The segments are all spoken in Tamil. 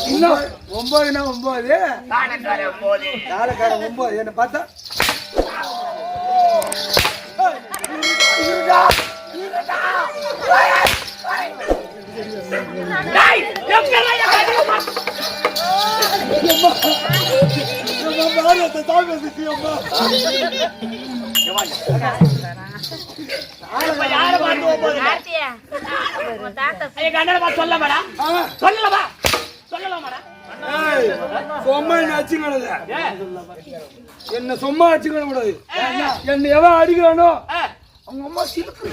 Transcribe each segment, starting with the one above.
9னா 9 தாளக்கார 9 என்ன பார்த்தா என்ன சும்மா அடிச்சுக்க கூடாது. என்ன எவன் அடிக்கிறானோ அவங்க அம்மா சிலுக்கு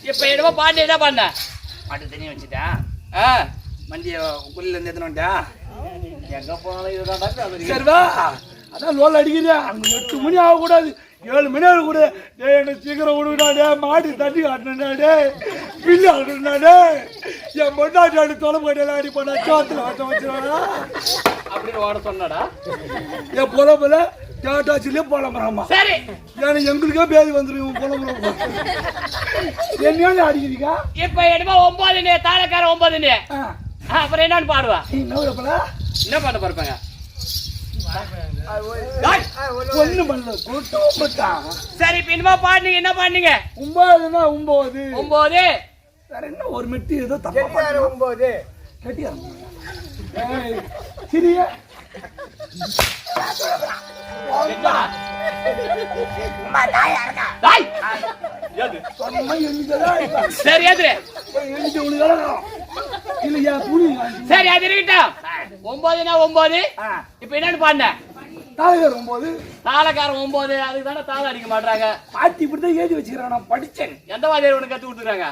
இப்ப என்னமோ பாட்டு என்ன பண்ண பாட்டு தண்ணி வச்சுட்டா மண்டிய குளில இருந்து எத்தனை எங்க போனாலும் இதுதான் சரிவா. அதான் லோல் அடிக்கிறியா? அங்க 8 மணி ஆகக்கூடாது, 7 மணி ஆகக்கூடாது. என்ன சீக்கிரம் விடுவிடாடே, மாடி தண்ணி காட்டினாடே, பில்லு ஆடுனாடே, என் பொண்டாட்டி ஆடி தொலைப்பாட்டியெல்லாம் அடி பண்ணா சோத்துல ஆட்டம் வச்சுடாடா அப்படின்னு ஓட சொன்னாடா. என் புலம்புல டேட்டாச்சிலே புலம்புறாமா. சரி ஏன்னா எங்களுக்கே பேதி வந்துடும் புலம்புறோம். என்னையாவது அடிக்கிறீங்க. இப்ப என்னமோ 9 தாளக்கார 9 அப்புறம் என்னன்னு பாடுவா? என்ன பாட பாருப்பாங்க? ஒண்ணு பண்ணல. சரி இப்ப என்னமோ பாடுனீங்க, என்ன பாடுனீங்க? 9னா 9 9 வேற என்ன ஒரு மெட்டி ஏதோ தப்பா பாடுற 9 கட்டியா சிரியா சரி அது சரி அது இருக்கட்டும். 9னா 9 இப்ப என்னன்னு பாடின? தாளக்காரன் 9 தாளக்காரன் 9 அதுக்கு தானே தாளம் அடிக்க மாட்டாங்க. பாட்டி இப்படிதான் எழுதி வச்சுக்கிறேன். நான் படிச்சேன். எந்த வாதியார் உனக்கு கத்து கொடுத்துருக்காங்க?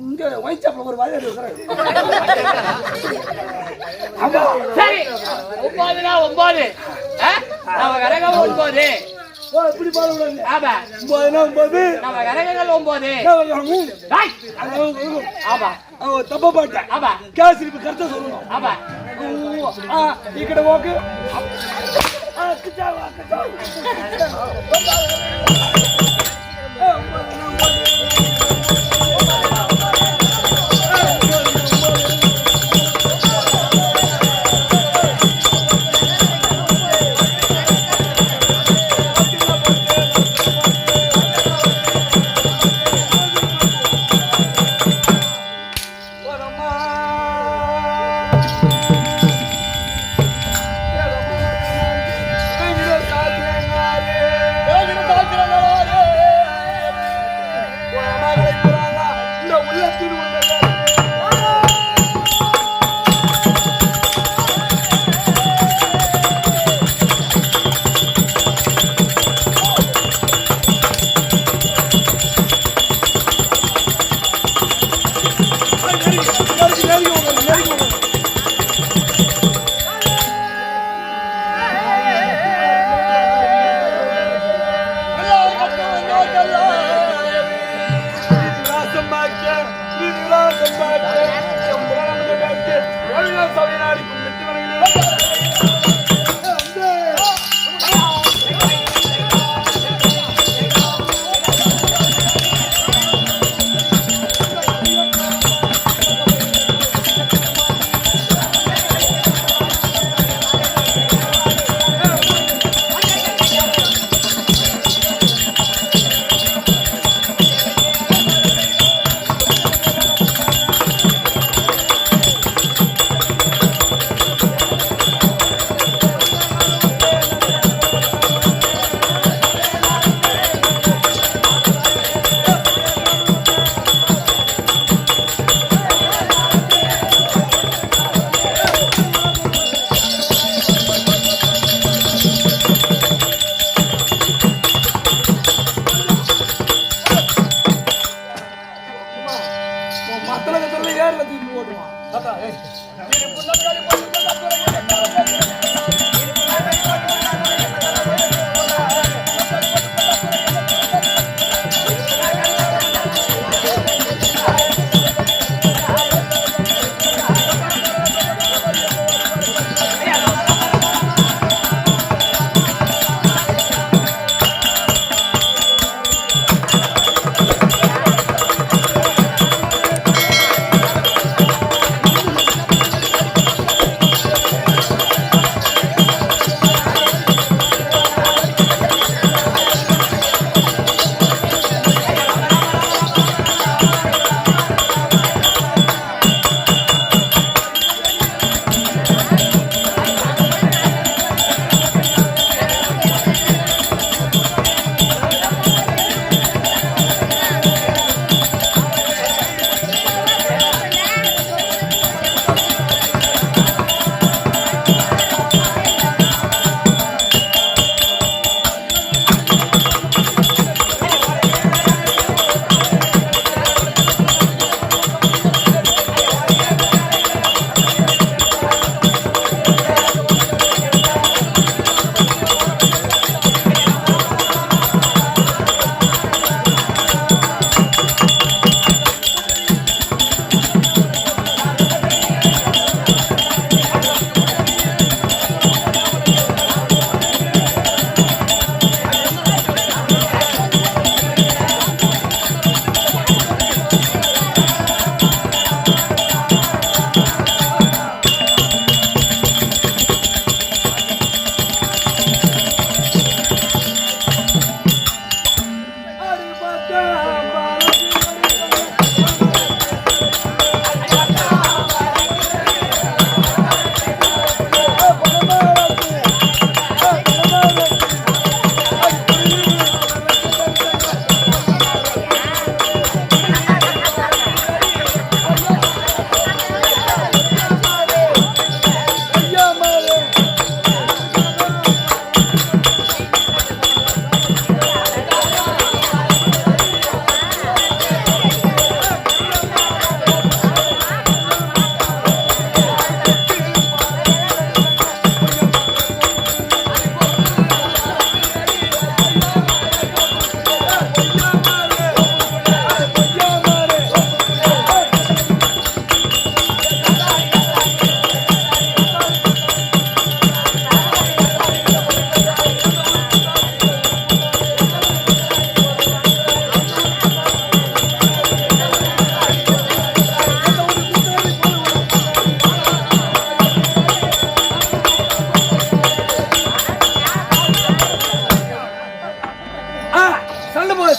இங்க வைச்சாப்ல ஒரு வாதியார் இருக்கிறாரு. சரி 9னா 9 நம்ம கரகம் 9 இப்படி பாடக்கூடாது. ஆமா 9னா 9 நம்ம கரகங்கள் 9 ஆமா தப்பா பாட்டேன். ஆமா கேசரி கரெக்டா சொல்லணும். ஆமா ఇక్కడ ఓకే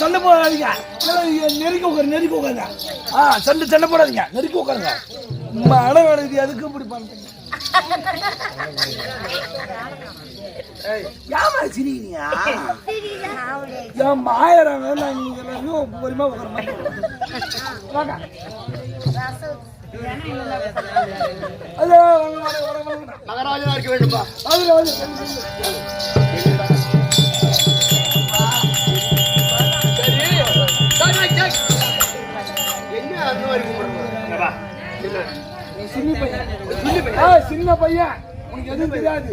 சண்டை போடாதீங்க, நெருக்கி உட்காருங்க. சண்டை போடாதீங்க, நெருக்கி உட்காருங்க. அடம் வேணுது எதுக்கு இப்படி பண்றீங்க? ஏமா சிரிக்கிறீங்க? என் மாயறாங்க, நீங்க எல்லாரும் பொறுமையா உட்கார மாட்டேன். மகாராஜனா இருக்க வேண்டும்பா. சின்ன பையன் உனக்கு எதுவும் தெரியாது.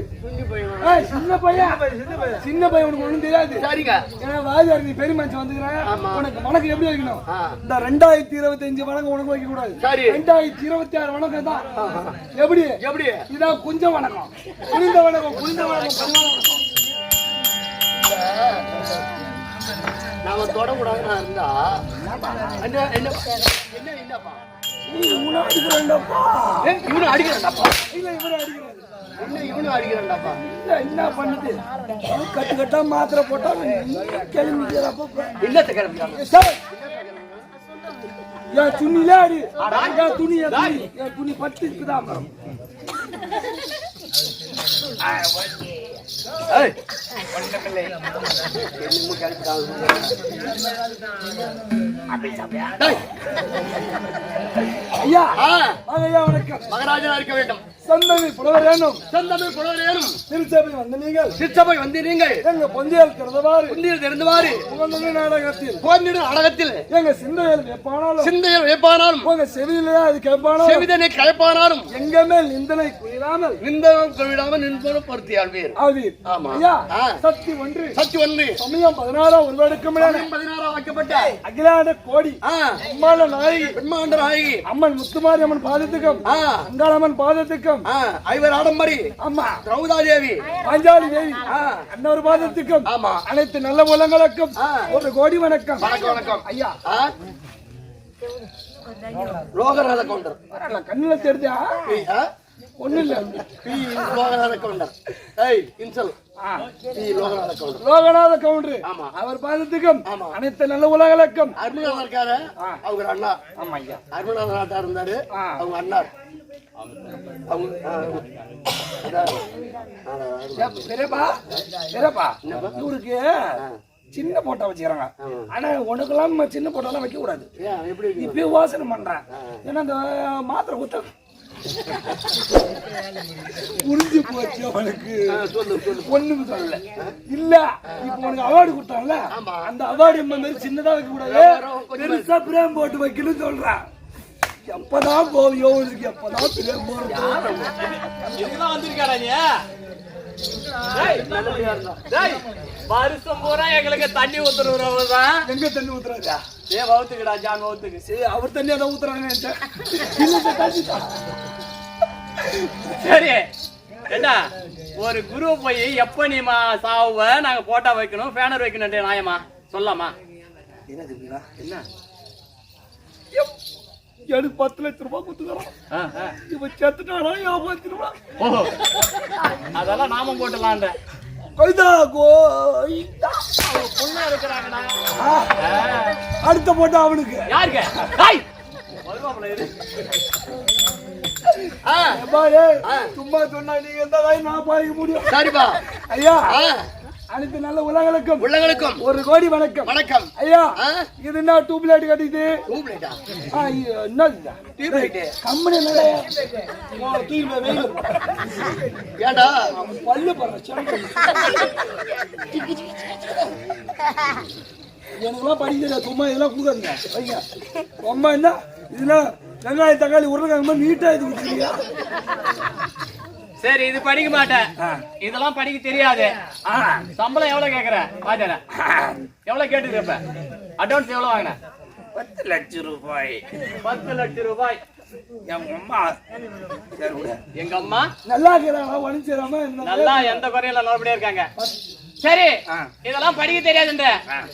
சின்ன பையன் உனக்கு ஒண்ணும் தெரியாது. சரிங்க. ஏன்னா வாஜார் நீ பெரிய மனுஷன் வந்துக்கிறேன். உனக்கு வணக்கம் எப்படி வைக்கணும்? இந்த 2025 வணக்கம் உனக்கு வைக்க கூடாது. 2026 வணக்கம் தான். எப்படி எப்படி இதான் கொஞ்சம் வணக்கம், குளிந்த வணக்கம், நாம தொடக்கூடாதுன்னா இருந்தா என்னப்பா இவனும் அடிக்கிறான்டாப்பா. என்ன பண்ணுது? கட்டு கட்டா மாத்திரை போட்டா கிளம்பிக்கிறப்ப என் துணியில அடி, என் துணி பட்டு இருக்குதான். ஐயா ஐயா வணக்கம். மகாராஜனா இருக்க வேண்டும். சந்தமி புலவரேனும் சிற்சபை வந்து நீங்கள் எங்க பொந்தியல் திறந்தவாறு நாடகத்தில் எங்க சிந்தையில் வேப்பானாலும் உங்க செவியிலே அது கேட்பானாலும் எங்க மேல் நிந்தனை குளிராமல் நின்பது பருத்தியாள்வீர். சக்தி ஒன்று சமயம் 16 ஒரு வருடம் 16 வைக்கப்பட்ட அகிலாண்ட கோடி பிரம்மாண்ட நாயகி அம்மன் முத்துமாரி அம்மன் பாதத்துக்கும் அங்காளம்மன் பாதத்துக்கும் ஐவர் ஆடம்பரி அம்மா திரௌதா தேவி பாஞ்சாலி தேவி அன்னொரு பாதத்துக்கும் அனைத்து நல்ல உள்ளங்களுக்கும் 1 கோடி வணக்கம். வணக்கம் ஐயா. லோகநாத கவுண்டர் கண்ணுல தெரிஞ்சா ஒண்ணு இல்ல. லோகநாத கவுண்டர் இன்சல் லோகநாத கவுண்டர் அவர் பாதத்துக்கும் அனைத்து நல்ல உலகளுக்கும். அருமநாதன் இருக்காரு, அவங்க அண்ணா. ஆமா ஐயா. அருமநாதன் நாட்டா இருந்தாரு, அவங்க அண்ணார். இவருக்கு சின்ன போட்டா வச்சுக்கிறாங்க. ஆனா உனக்கெல்லாம் சின்ன போட்டாலாம் வைக்க கூடாது. இப்ப வாசனை பண்றேன். ஏன்னா அந்த மாத்திரை குத்த புரிஞ்சு போச்சு அவனுக்கு. ஒண்ணுக்கு சொல்லல இல்ல. இப்ப உனக்கு அவார்டு கொடுத்தாங்கல்ல, அந்த அவார்டு மாதிரி சின்னதா வைக்க கூடாது, பெருசா பிரேம் போட்டு வைக்கணும்னு சொல்றான். எப்பதான் போவியோ இருக்கு, எப்பதான் பிரேம் வருஷம் பூரா எங்களுக்கு தண்ணி ஊத்துறவர்தான். எங்க தண்ணி ஊத்துறாரு? வவுத்துக்குடா ஜான் வவுத்துக்கு. சரி, அவர் தண்ணியா தான் ஊத்துறாங்க. சரி என்ன ஒரு குரு போய் எப்ப நீ சாவுவ நாங்க போட்டா வைக்கணும், பேனர் வைக்கணும் நியாயமா சொல்லாமா? என்ன எனக்கு 10 லட்சம் ரூபாய் கொடுத்துக்கிறான். இப்ப செத்துட்டானா 50 ரூபாய். அதெல்லாம் நாம போட்டலான்ற கொய்தா பொண்ணு இருக்கிறாங்கடா. அடுத்த போட்டா அவனுக்கு. யாருக்கு? ஐய் வருவாப்ல இரு. சும்மா சொன்னா நீங்க எந்த வாய் நான் பாய்க்க முடியும். சரிப்பா ஐயா அனைத்து நல்ல உள்ளங்களுக்கும் 1 கோடி வணக்கம். வணக்கம் ஐயா. இது என்ன டியூப்லைட் கட்டிது? டியூப்லைட்டா? என்னது டியூப்லைட் கம்பெனி என்னடா தூக்கி வெயில் ஏண்டா பல்லு பறச்ச எனக்குலாம் படிக்கிற சும்மா இதெல்லாம் கொடுக்காதுங்க வைங்க. அம்மா என்ன இதெல்லாம் வெங்காயம் தக்காளி உருளைக்கிழங்கு நீட்டா இது கொடுக்குறீங்க. சரி இது படிக்க மாட்டேன், இதெல்லாம் படிக்க தெரியாது. சம்பளம் எவ்வளவு கேக்குற? பாத்தேன் எவ்வளவு கேட்டுருப்ப? அட்வான்ஸ் எவ்வளவு வாங்கின? 10 லட்சம் ரூபாய். 10 லட்சம் ரூபாய். எங்க அம்மா நல்லா இருக்கிறாங்க, ஒளிச்சிடாம நல்லா எந்த குறையில நல்லபடியா இருக்காங்க. சரி இதெல்லாம் படிக்க தெரியாதுன்ற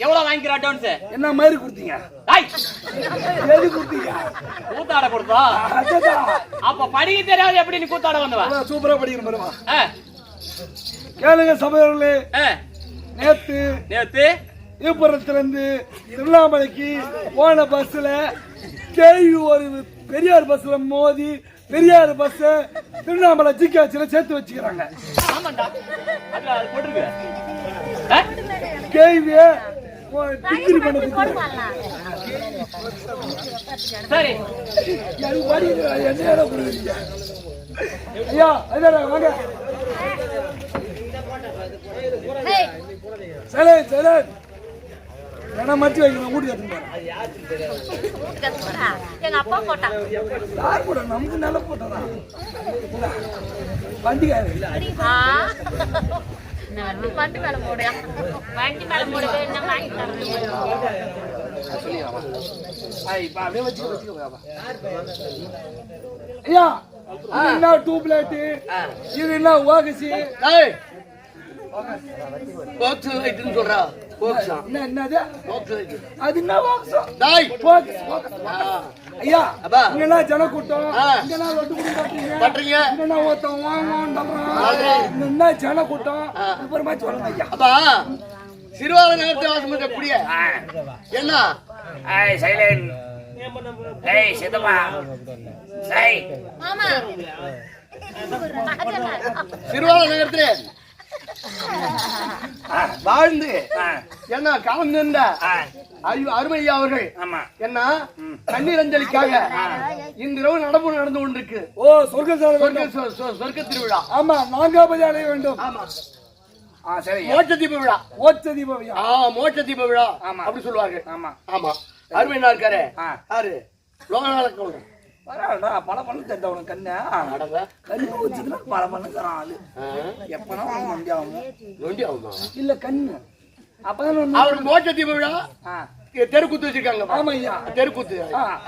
எவ்வளவு வாங்கிக்கிற அட்வான்ஸ்? என்ன மாதிரி கொடுத்தீங்க? எது கொடுத்தீங்க? கூத்தாட கொடுத்தா? அப்ப படிக்க தெரியாது எப்படி நீ கூத்தாட வந்தவா? சூப்பரா படிக்கணும் பாருமா. கேளுங்க சபையோர்களே, நேத்து விழுப்புரத்திலிருந்து திருவண்ணாமலைக்கு போன பஸ்ல கேள்வி ஒரு பெரியார் பஸ்ல மோதி பெரியார் பஸ் திருவண்ணாமலை ஜிகாச்சில சேர்த்து வச்சுக்கிறாங்க. கேள்வி டிகிரி பண்ண சரி என்ன கொடுக்குறீங்க? ஐயா வாங்க. சரி சரி மச்சி வைக்கணும். ஊட்டி யார் கூட நமக்கு நல்ல போட்டதா வண்டிக்காரு வண்டி மேல போடுயா. வண்டி மேல போடுவே என்ன வாங்கி தரணும். ஐயா என்ன டியூப்லைட், இது என்ன ஓகசி? பாக்ஸ் லைட்னு சொல்றா. பாக்ஸ் என்னது? Box light. அது என்ன பாக்ஸ்? டேய் பாக்ஸ். ஐயா அப்பா இங்கனா ஜன கூட்டம், இங்கனா லட்டு குடி பண்றீங்க, இங்கனா ஓத்தம் வாங்கன்றறான். என்ன ஜன கூட்டம் அப்புறமா சொல்லுங்க ஐயா. அப்பா சிறுவால நகரத்தை வாசம் எப்படியே என்ன? ஏய் சைலன், ஏய் சிதமா, சை மாமா சிறுவால நகரத்திலே வாழ்ந்து என்ன கலந்து அருமையா அவர்கள் என்ன கண்ணீர் அஞ்சலிக்காக இந்த இரவு நடந்து கொண்டிருக்கு. ஓ சொர்க்க திருவிழா. ஆமா, 4வது அடைய வேண்டும். ஆமா சரி, மோட்ச தீப விழா. மோட்ச தீப விழா அப்படி சொல்லுவார்கள். ஆமா ஆமா. அருமை என்ன இருக்காரு யாரு? லோகநாத கவுண்டர். பல பண்ணு தெரிஞ்ச உனக்கு கண்ணு கண்ணு வச்சுன்னா பல பண்ணுறான் ஆளு. எப்பனா நொண்டி ஆகுமா இல்ல கண்ணு அப்பதான் அவருக்கு மோட்ச தீப விழா தெருக்கூத்து வச்சிருக்காங்க. ஆமா ஐயா, தெருக்கூத்து.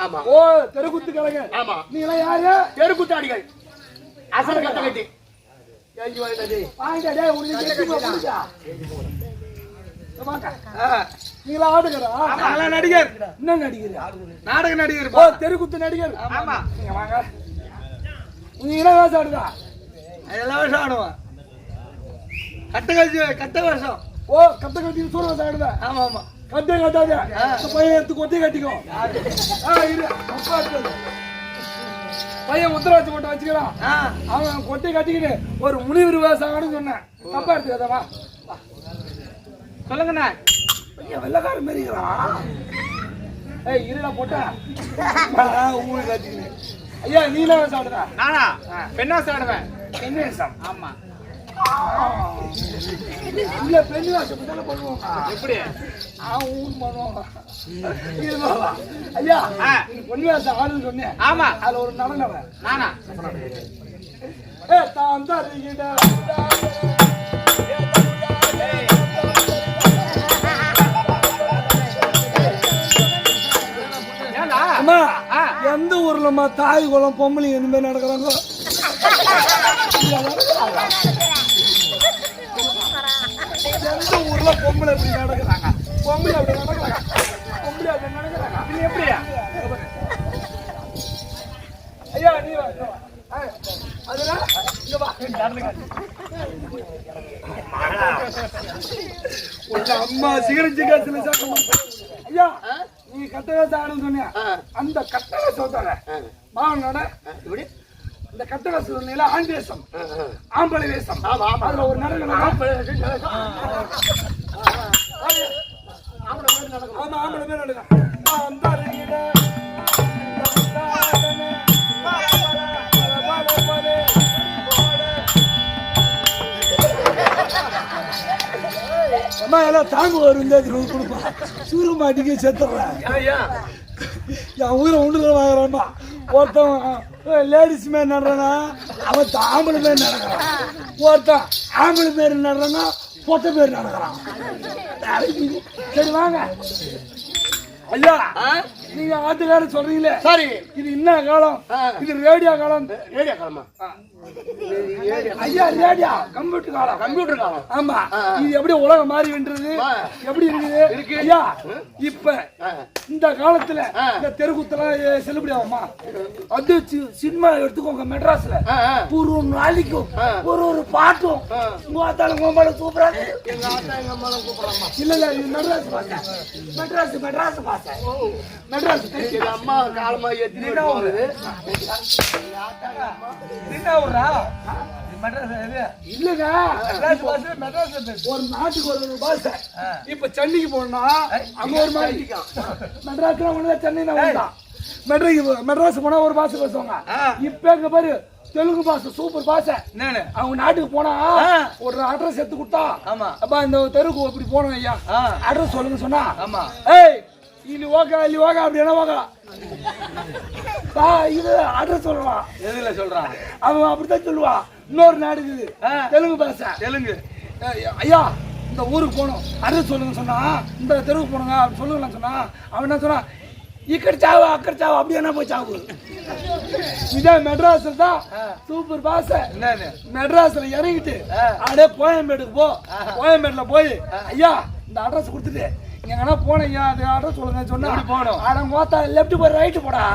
ஆமா. ஓ தெருக்கூத்து கலைங்க. ஆமா. நீங்க யாரு? தெருக்கூத்தாடிகள். அசல் கட்ட கட்டி நீங்களா ஆடுகிறா? நடிகர். என்ன நடிகர்? நாடக நடிகர். ஓ தெருக்கூத்து நடிகர். ஆமா. நீங்க வாங்க. நீ என்ன வேஷம் ஆடுதா? எல்லா வேஷம் ஆடுவான். கட்ட வேஷம். ஓ கட்ட கட்டி சூர வேஷம் ஆடுதா? ஆமா ஆமா. கட்டே கட்டாத பையன் எடுத்து கொத்தி கட்டிக்கோ. பையன் உத்தரவாச்சு போட்டு வச்சுக்கிறான். அவன் கொட்டை கட்டிக்கிட்டு ஒரு முனிவர் வேஷம் சொன்னேன். தப்பா எடுத்துக்காதவா சொல்லுங்கண்ணா. வெள்ளக்கார மாரிக்கிறான். ஏய் இருடா போட்டா ஊரு காட்டிக்கிட்டு. ஐயா நீ என்ன வேஷம் ஆடுறா? நானா பெண்ணாசம் ஆடுவேன். என்ன வேஷம்? ஆமா. இல்ல பெண் வேஷம் தானே பண்ணுவோம். எப்படி? ஊர் பண்ணுவோம். ஐயா பொண்ணு வேஷம் ஆடுன்னு சொன்னேன். ஆமா. அதுல ஒரு நடனம். நானா? தான் தருகிட எந்த ஊர்லமா தாய் குளம் பொம்பளை இந்த மாதிரி நடக்கிறாங்களோ எந்த ஊர்ல பொம்பளை எப்படி நடக்கிறாங்க? பொம்பளை அப்படி நடக்கிறாங்க. பொம்பளை அப்படி நடக்கிறாங்க. இது எப்படியா? ஐயா நீ வா. அதனால இங்க வா. உங்க அம்மா சிகரெட் காசுல சாப்பிடுமா? ஐயா நீ கட்டகாசு ஆடுன்னு சொன்னியா அந்த கட்டகாசு சொல்றாங்க மாவனோட இப்படி இந்த கட்டகாசு சொன்னீங்களா ஆண் வேஷம் ஆம்பளை வேஷம் அதுல ஒரு நடனம் ஆமா ஆம்பளை பேர் நடக்கும் அம்மா எல்லாம் தாங்க வரும் கொடுப்பா சூரிய மாட்டிக்கு செத்துடுறேன் என் உயிரை உண்டுல வாங்குறான்மா ஒருத்தன் லேடிஸ் மாரி நடுறானா அவன் ஆம்பளை மாரி நடக்கிறான் ஒருத்தன் ஆம்பளை மாரி நடுறானா பொட்டை பேர் நடக்கிறான் சரி வாங்க ஐயா நீங்க ஆட்டுக்காரர் சொல்றீங்களே சரி இது என்ன காலம் இது ரேடியோ காலம் ரேடியோ காலமா ஐயா ரேடியோ கம்ப்யூட்டர் காலம் கம்ப்யூட்டர் காலம் ஆமா இது எப்படி உலகம் மாறி வென்றது எப்படி இருக்குது ஐயா இப்ப இந்த காலத்துல இந்த தெருக்குத்தெல்லாம் செல்லுபடி ஆகுமா அது சினிமா எடுத்துக்கோங்க மெட்ராஸ்ல ஒரு நாளைக்கும் ஒரு பாட்டும் மூத்தாலும் கோம்பாலும் சூப்பரா எங்க ஆத்தா எங்க அம்மாலாம் கூப்பிடலாமா இல்ல இல்ல இது மெட்ராஸ் பாச மெட்ராஸ் பாச மெட்ராஸ் எங்க அம்மா காலமா எத்தனை போகுது இல்லங்க ஒரு நாட்டுக்கு ஒரு பாஷை இப்ப சென்னைக்கு போனா அங்க ஒரு மாதிரி மெட்ராஸ்ல ஒண்ணு சென்னை மெட்ராஸ் போனா ஒரு பாஷை பேசுவாங்க இப்ப எங்க பாரு தெலுங்கு பாஷை சூப்பர் பாஷை அவங்க நாட்டுக்கு போனா ஒரு அட்ரஸ் எடுத்து கொடுத்தா அப்பா இந்த தெருக்கு இப்படி போனோம் ஐயா அட்ரஸ் சொல்லுங்க சொன்னா ஏய் ಇಲ್ಲಿ ಹೋಗ அப்படின்னா ಹೋಗ இது அட்ரஸ் சொல்றான் எதுல சொல்றான் அவன் அப்படித்தான் சொல்லுவான் இன்னொரு நாடு இருக்குது தெலுங்கு பாஷை தெலுங்கு ஐயா இந்த ஊருக்கு போகணும் அட்ரஸ் சொல்லுங்க சொன்னா இந்த தெருவுக்கு போனுங்க அப்படி சொல்லுங்கன்னு சொன்னா அவன் என்ன சொன்னா இக்கடி சாவு அக்கடி சாவு அப்படி என்ன போய் சாவு இதே மெட்ராஸ்ல தான் சூப்பர் பாஷை மெட்ராஸ்ல இறங்கிட்டு அப்படியே கோயம்பேடுக்கு கோயம்பேடுல போய் ஐயா இந்த அட்ரஸ் கொடுத்துட்டு எங்கன்னா போனீங்க அது அட்ரஸ் சொல்லுங்க சொன்னா போனோம் ஆனா மோத்தா லெஃப்ட் போய் ரைட்டு போடா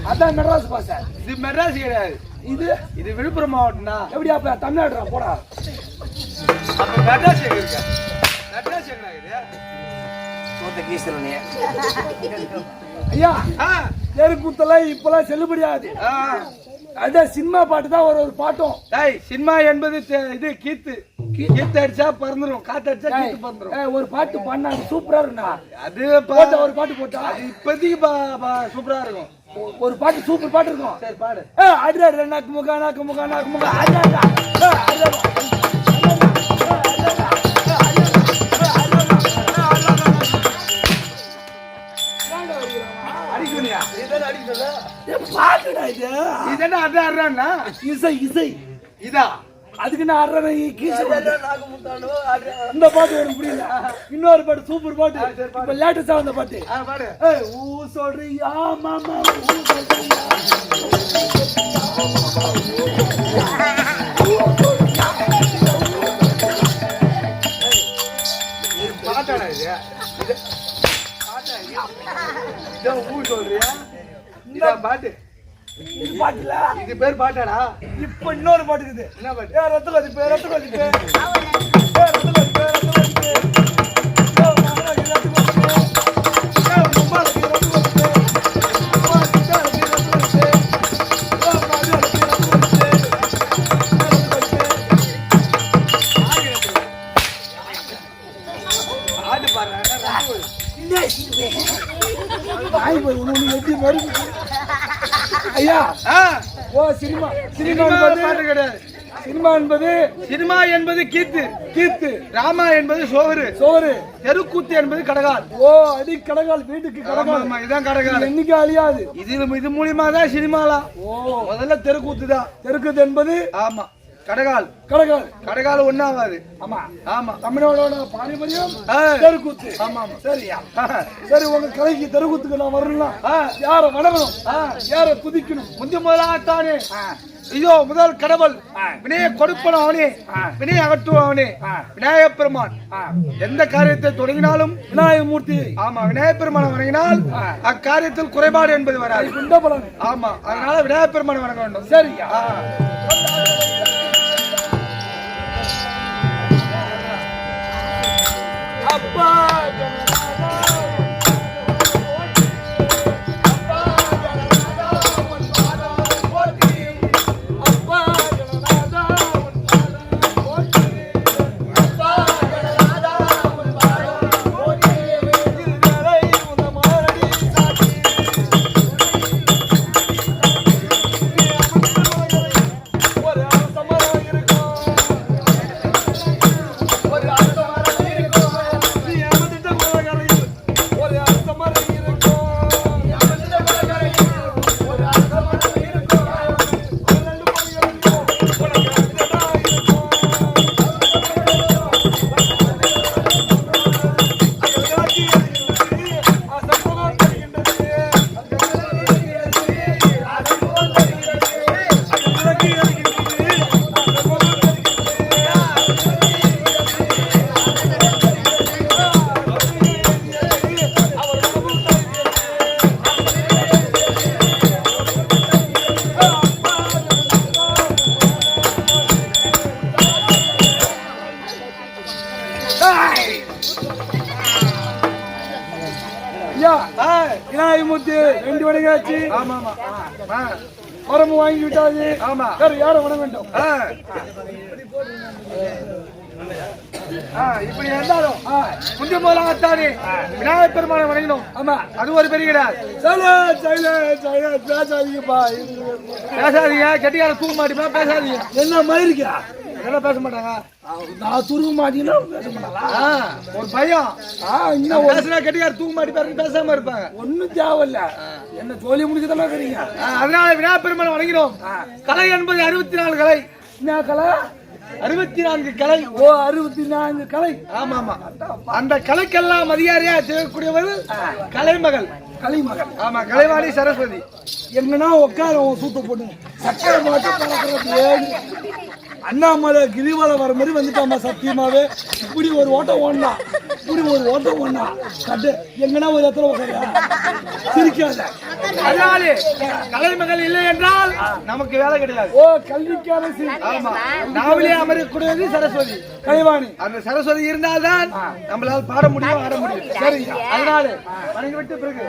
அதான் மெட்ராஸ் பாஷை இது மெட்ராஸ் கிடையாது இது விழுப்புரம் மாவட்டம்னா எப்படி அப்ப தமிழ்நாடுடா போடா அப்ப மெட்ராஸ் எங்க இருக்க மெட்ராஸ் எங்க இருக்குது ஐயா தெருக்கூத்தெல்லாம் இப்பெல்லாம் செல்லுபடியாது அதான் சினிமா பாட்டு தான் ஒரு பாட்டும் சினிமா என்பது இது கீத்து அடிச்சா பறந்துடும் காத்து அடிச்சா கீத்து பறந்துடும் ஒரு பாட்டு பண்ணாங்க சூப்பரா இருக்குண்ணா அது ஒரு பாட்டு போட்டா அது இப்போதைக்கு சூப்பரா இருக்கும் ஒரு பாட்டு சூப்பர் பாட்டு இருக்கும் சரி பாடு அடிடா நாக்கு முகா அடிடா பாட்டுடா இது இதென்ன அதான் இசை இதா அதுக்கு நான் ஆடுறேன் இந்த பாட்டு எனக்கு புரியல இன்னொரு பாட்டு சூப்பர் பாட்டு இப்ப லேட்டஸ்டா வந்த பாட்டு ஊ சொல்றியா மாமா ஊ சொல்றியா பாட்டாடா இது ஊ சொல்றியா இந்த பாட்டு இது பாட்டுல இது பேர் பாட்டாடா இப்ப இன்னொரு பாட்டு இருக்குது என்ன பாட்டு ரத்த கொதிப்பு ஆடு பாடுறாங்க ஐயா ஓ சினிமா பாட்டு கிடையாது சினிமா என்பது கீத்து ராமா என்பது சோறு தெருக்கூத்து என்பது கடகால் ஓ அடி கடகால் வீட்டுக்கு கடகால் இதான் கடகால் என்னைக்கு அழியாது இது மூலியமா தான் சினிமாலாம் முதல்ல தெருக்கூத்து தான் தெருக்கூத்து என்பது ஆமா கடகால் ஒண்ணாவாது ஆமா தமிழோட பாரம்பரியம் தெருக்கூத்து ஆமா சரியா சரி உங்க கலைக்கு தெருக்கூத்துக்கு நான் வரணும் யார வணங்கணும் யார துதிக்கணும் முதலாத்தானே ஐயோ முதல் கடவுள் வினையை கொடுப்பன அவனே வினை அகற்றுவன் அவனே விநாயகப் பெருமான் எந்த காரியத்தை தொடங்கினாலும் விநாயக மூர்த்தி ஆமா விநாயகப் பெருமானை வணங்கினால் அக்காரியத்தில் குறைபாடு என்பது வராது ஆமா அதனால விநாயகப் பெருமானை வணங்க வேண்டும் சரியா அப்பா மூர்த்தி 2 வணங்காச்சு. ஆமா ஆமா வரம்பு வாங்கி விட்டாது. ஆமா வேற யாரும் வணங்க வேண்டும். இப்படி இருந்தாலும் முந்தைய முதலாகத்தானே விநாயகர் பெருமானை வணங்கினோம். ஆமா அது ஒரு பெரிய கிடையாது. பேசாதீங்கப்பா, பேசாதீங்க. கெட்டியார தூக்க மாட்டேப்பா, பேசாதீங்க. என்ன மயிருக்கா இதெல்லாம் பேச மாட்டாங்க. நான் துருவ மாட்டீங்கன்னா பேச மாட்டாங்களா? ஒரு பையன் இன்னும் பேசுனா கெட்டியார் தூக்க மாட்டேப்பாருன்னு பேசாம இருப்பாங்க. ஒன்னும் தேவையில்ல, என்ன தோழி முடிச்சுதான் இருக்கிறீங்க. அதனால விநாயகர் பெருமானை வணங்கினோம். கலை என்பது 64 கலை. என்ன கலை? 64 கலை. ஓ 64 கலை. ஆமா ஆமா. அந்த கலைக்கெல்லாம் மரியாதையா செய்யக்கூடியவர் கலைமகள். கலைமகள். ஆமா கலைவாணி சரஸ்வதி. எங்கன்னா உட்கார சூத்த போட்டு சக்கரை மாட்டு அண்ணாமலை கிரிவலம் வர மாதிரி வந்துட்டாமா. சத்தியமாவே இப்படி ஒரு ஓட்டம் ஓடனா, இப்படி ஒரு ஓட்டம் ஓடனா கட்டு எங்கன்னா ஒரு இடத்துல உட்கார சிரிக்காத. அதனாலே கலைமகள் இல்லை என்றால் நமக்கு வேலை கிடையாது. ஓ கல்விக்கான ஆமா நாவிலே அமரக்கூடியது சரஸ்வதி கலைவாணி. அந்த சரஸ்வதி இருந்தால்தான் நம்மளால் பாட முடியும், ஆட முடியும். சரி அதனால வணங்கி விட்டு பிறகு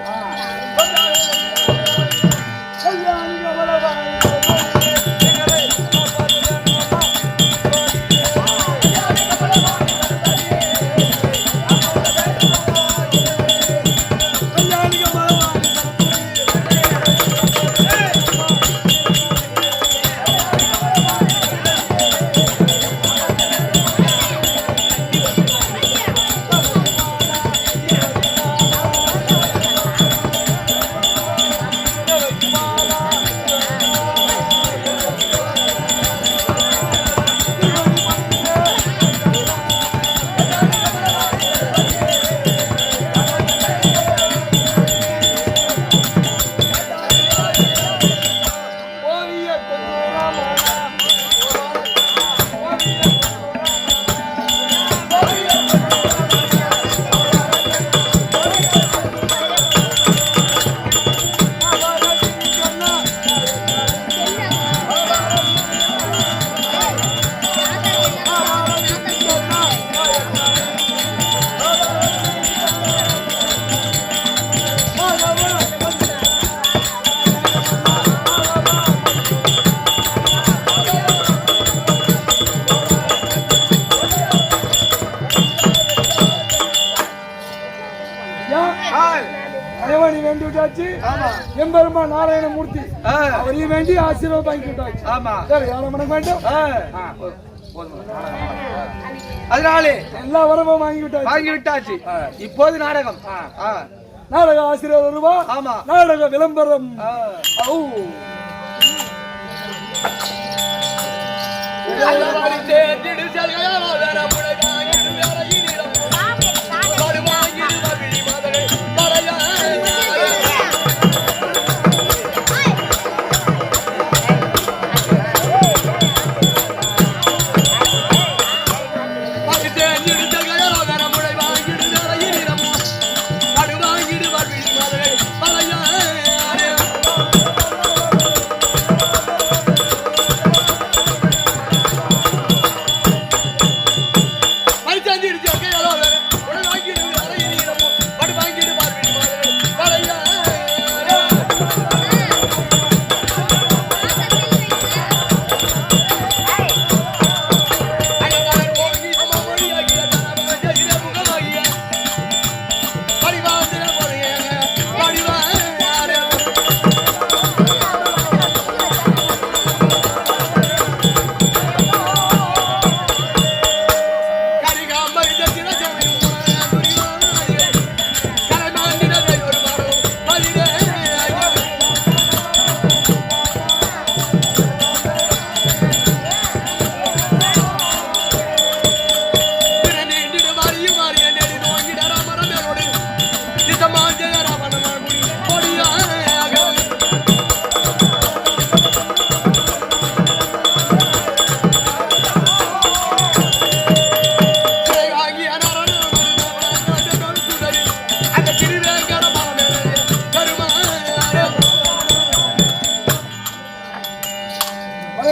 எம்பெருமா நாராயணமூர்த்தி அவரையும் வேண்டி ஆசீர்வாதம் வாங்கி விட்டாச்சு. ஆமா சரி யாரும் வணங்க வேண்டும். அதனாலே எல்லா வரமும் வாங்கி விட்டாச்சு. இப்போது நாடகம் நாடக ஆசீர்வாதம் ரூபா. ஆமா நாடக விளம்பரம்.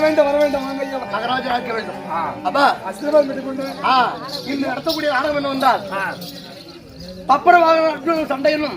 வேண்டும் வாங்க ஐயா. மகராஜா ஆக்க வேண்டும். அப்பா ஆசீர்வாதம் பண்ணிக்கொண்டு இந்த நடத்தக்கூடிய நாடகம் என்ன வந்தால் பப்பர வாகனம் சண்டையிலும்